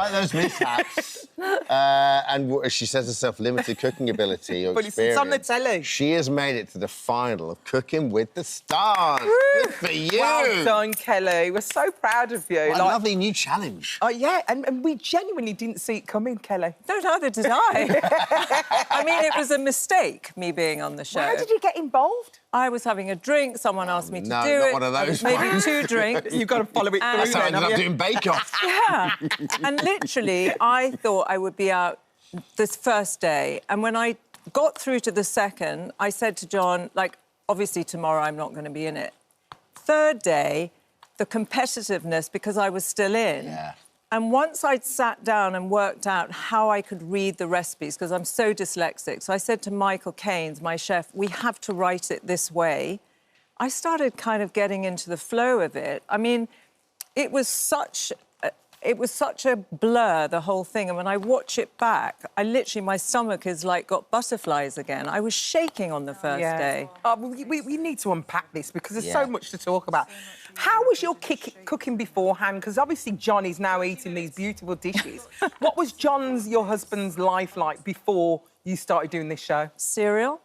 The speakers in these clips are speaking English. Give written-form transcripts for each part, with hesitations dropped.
despite those mishaps, and as she says herself, limited cooking ability or But experience, it's on the telly. she has made it to the final of Cooking with the Stars. Woo! Good for you. Well done, Kelly. We're so proud of you. What a lovely new challenge. Oh, yeah, and we genuinely didn't see it coming, Kelly. No, neither did I. I mean, it was a mistake, me being on the show. How did you get involved? I was having a drink, someone asked me to no, do it. not one of those Maybe ones. 2 drinks. You've got to follow it through. That's how I ended up doing Bake Off. Yeah. And literally, I thought I would be out this first day. And when I got through to the second, I said to John, like, obviously tomorrow I'm not going to be in it. Third day, the competitiveness, because I was still in. Yeah. And once I'd sat down and worked out how I could read the recipes, because I'm so dyslexic, so I said to Michael Keynes, my chef, we have to write it this way. I started kind of getting into the flow of it. I mean, it was such a blur, the whole thing. And when I watch it back, I literally, my stomach is like got butterflies again. I was shaking on the first day. We need to unpack this because there's so much to talk about. How was your cooking beforehand? Because obviously John is now eating these beautiful dishes. What was your husband's life like before you started doing this show? Cereal.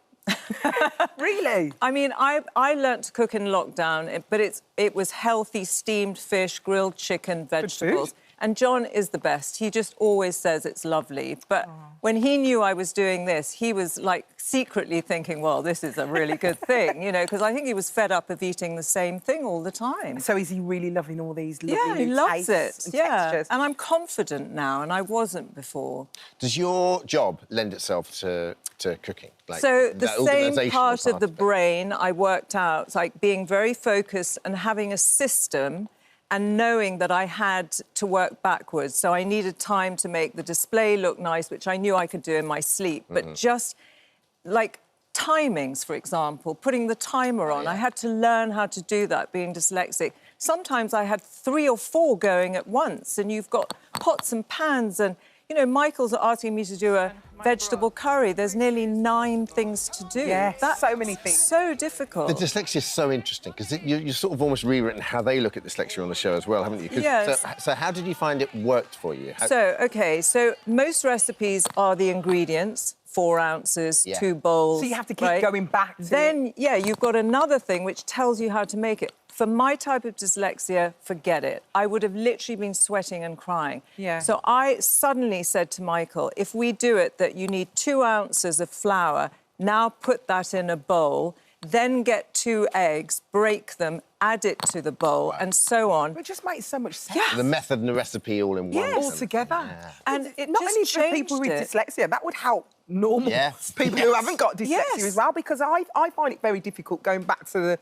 Really? I mean, I learnt to cook in lockdown, but it was healthy steamed fish, grilled chicken, vegetables. And John is the best. He just always says it's lovely. But when he knew I was doing this, he was, like, secretly thinking, well, this is a really good thing, you know, because I think he was fed up of eating the same thing all the time. So is he really loving all these lovely he loves it. And textures? And I'm confident now, and I wasn't before. Does your job lend itself to cooking? Like, so the same organisational part of the it? brain I worked out, like being very focused and having a system and knowing that I had to work backwards. So I needed time to make the display look nice, which I knew I could do in my sleep. But just, like, timings, for example, putting the timer on. I had to learn how to do that, being dyslexic. Sometimes I had 3 or 4 going at once, and you've got pots and pans and... You know, Michael's asking me to do a vegetable curry. There's nearly 9 things to do. Yes, That's so many things. So difficult. The dyslexia is so interesting because you've sort of almost rewritten how they look at dyslexia on the show as well, haven't you? Yes. So how did you find it worked for you? So most recipes are the ingredients, 4 ounces, 2 bowls. So you have to keep going back to Then, you've got another thing which tells you how to make it. For my type of dyslexia, forget it. I would have literally been sweating and crying. Yeah. So I suddenly said to Michael, if we do it that you need 2 ounces of flour, now put that in a bowl, then get 2 eggs, break them, add it to the bowl, and so on. It just makes so much sense. Yeah. The method and the recipe all in one. All together. Yeah. And it not just only for people with changed it. dyslexia, that would help normal people who haven't got dyslexia as well, because I find it very difficult going back to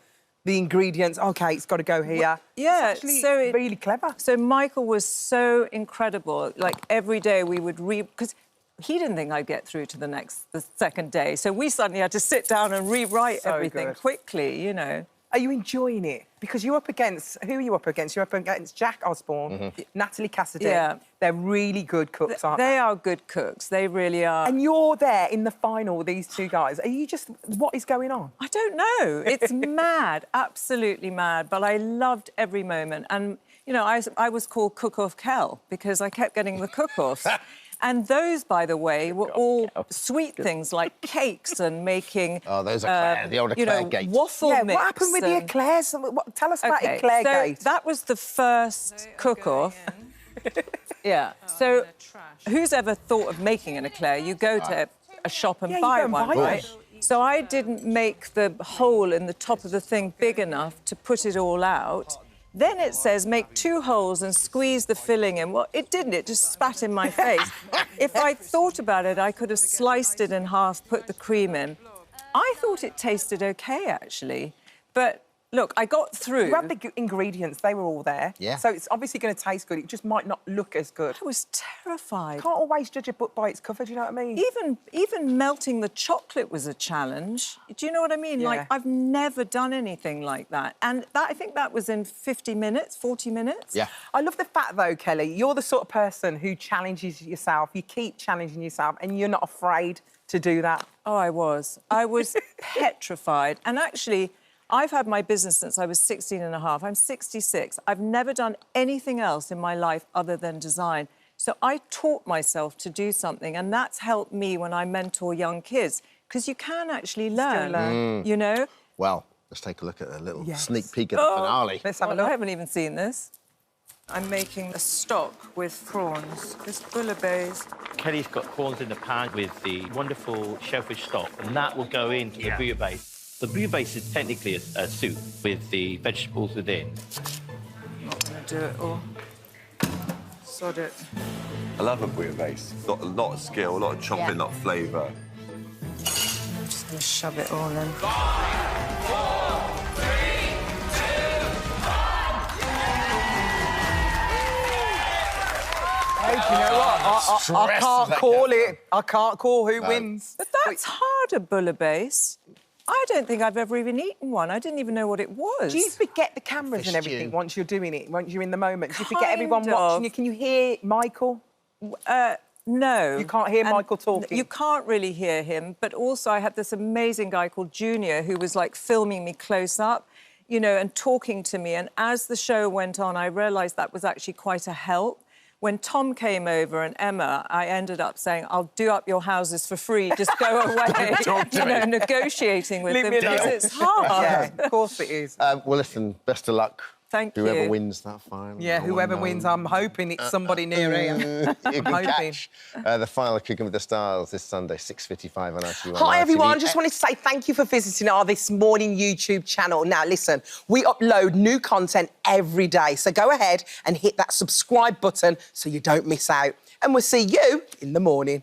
the ingredients. OK, it's got to go here. Yeah, it's actually really clever. So Michael was so incredible. Like, every day we would because he didn't think I'd get through to the second day. So we suddenly had to sit down and rewrite everything quickly, you know. Are you enjoying it? Because you're up against... Who are you up against? You're up against Jack Osborne, Natalie Cassidy. Yeah. They're really good cooks, aren't they? They are good cooks. They really are. And you're there in the final with these 2 guys. Are you just... What is going on? I don't know. It's mad, absolutely mad. But I loved every moment. And, you know, I was called Cook-Off Kel because I kept getting the cook-offs. And those, by the way, were all sweet things like cakes and making... Oh, those are Claire, the old Eclair Gate. Waffle mix. What happened with the eclairs? Tell us about Eclair Gate. So that was the first cook-off. So who's ever thought of making an eclair? You go to a shop and buy one, right? So I didn't make the hole in the top of the thing big enough to put it all out. Then it says make 2 holes and squeeze the filling in. Well, it didn't. It just spat in my face. If I'd thought about it, I could have sliced it in half, put the cream in. I thought it tasted OK, actually. But, look, I got through. You had the ingredients. They were all there. Yeah. So it's obviously going to taste good. It just might not look as good. I was terrified. Can't always judge a book by its cover, do you know what I mean? Even melting the chocolate was a challenge. Do you know what I mean? Yeah. Like, I've never done anything like that. And I think that was in 50 minutes, 40 minutes. Yeah. I love the fact, though, Kelly, you're the sort of person who challenges yourself. You keep challenging yourself and you're not afraid to do that. Oh, I was. I was petrified. And actually, I've had my business since I was 16 and a half. I'm 66. I've never done anything else in my life other than design. So I taught myself to do something, and that's helped me when I mentor young kids, because you can actually learn, you know? Well, let's take a look at a little Yes. sneak peek at the finale. Let's have a Well, look. I haven't even seen this. I'm making a stock with prawns. This bouillabaisse. Kelly's got prawns in the pan with the wonderful shellfish stock, and that will go into the bouillabaisse. The bouillabaisse is technically a soup with the vegetables within. I'm not going to do it all. Sod it. I love a bouillabaisse. Got a lot of skill, a lot of chopping, a lot of flavour. I'm just going to shove it all in. Hey, do you know what? I can't call it. I can't call who wins. But that's hard, a bouillabaisse. I don't think I've ever even eaten one. I didn't even know what it was. Do you forget the cameras and Fish everything stew. once you're doing it, once you're in the moment? Do you forget everyone Kind watching of. you? Can you hear Michael? No. You can't hear Michael talking? You can't really hear him, but also I had this amazing guy called Junior who was, like, filming me close up, you know, and talking to me. And as the show went on, I realised that was actually quite a help. When Tom came over and Emma, I ended up saying, I'll do up your houses for free, just go away. You know, negotiating with Leave them me because alone. it's hard. Yeah, of course it is. Well, listen, best of luck. Thank Whoever you. wins that final. Yeah, whoever wins, I'm hoping it's somebody near here. You can hoping. catch the final Cooking with the Stars this Sunday, 6:55 on ITV. Hi, everyone. Just wanted to say thank you for visiting our This Morning YouTube channel. Now, listen, we upload new content every day, so go ahead and hit that subscribe button so you don't miss out. And we'll see you in the morning.